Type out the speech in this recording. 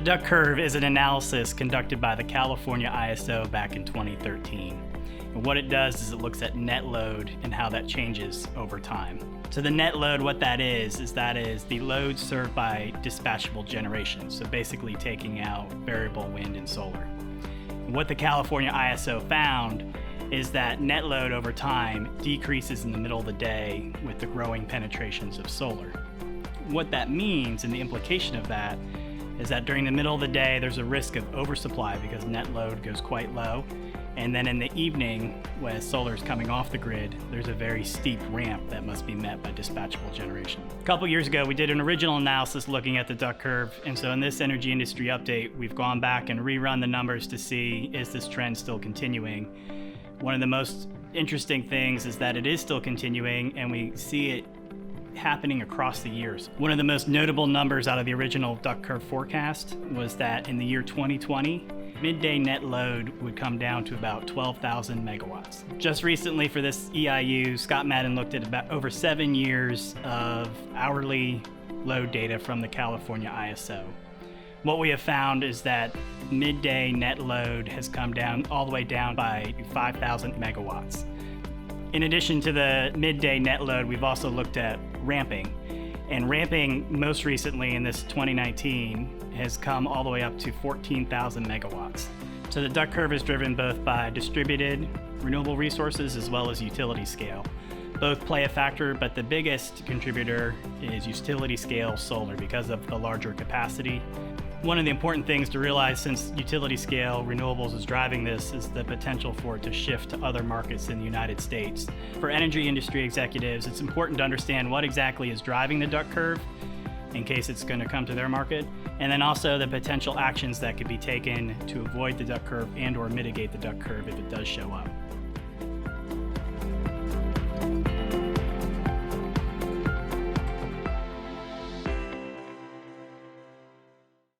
The duck curve is an analysis conducted by the California ISO back in 2013. And what it does is it looks at net load and how that changes over time. So the net load, what that is the load served by dispatchable generation. So basically taking out variable wind and solar. And what the California ISO found is that net load over time decreases in the middle of the day with the growing penetrations of solar. What that means, and the implication of that, is that during the middle of the day there's a risk of oversupply because net load goes quite low. And then in the evening, when solar is coming off the grid, there's a very steep ramp that must be met by dispatchable generation. A couple years ago, we did an original analysis looking at the duck curve. And so in this energy industry update, we've gone back and rerun the numbers to see, is this trend still continuing? One of the most interesting things is that it is still continuing, and we see it happening across the years. One of the most notable numbers out of the original duck curve forecast was that in the year 2020, midday net load would come down to about 12,000 megawatts. Just recently for this EIU, ScottMadden looked at about over 7 years of hourly load data from the California ISO. What we have found is that midday net load has come down all the way down by 5,000 megawatts. In addition to the midday net load, we've also looked at ramping. And ramping most recently in this 2019 has come all the way up to 14,000 megawatts. So the duck curve is driven both by distributed renewable resources as well as utility scale. Both play a factor, but the biggest contributor is utility scale solar because of the larger capacity. One of the important things to realize, since utility scale renewables is driving this, is the potential for it to shift to other markets in the United States. For energy industry executives, it's important to understand what exactly is driving the duck curve in case it's going to come to their market, and then also the potential actions that could be taken to avoid the duck curve and or mitigate the duck curve if it does show up.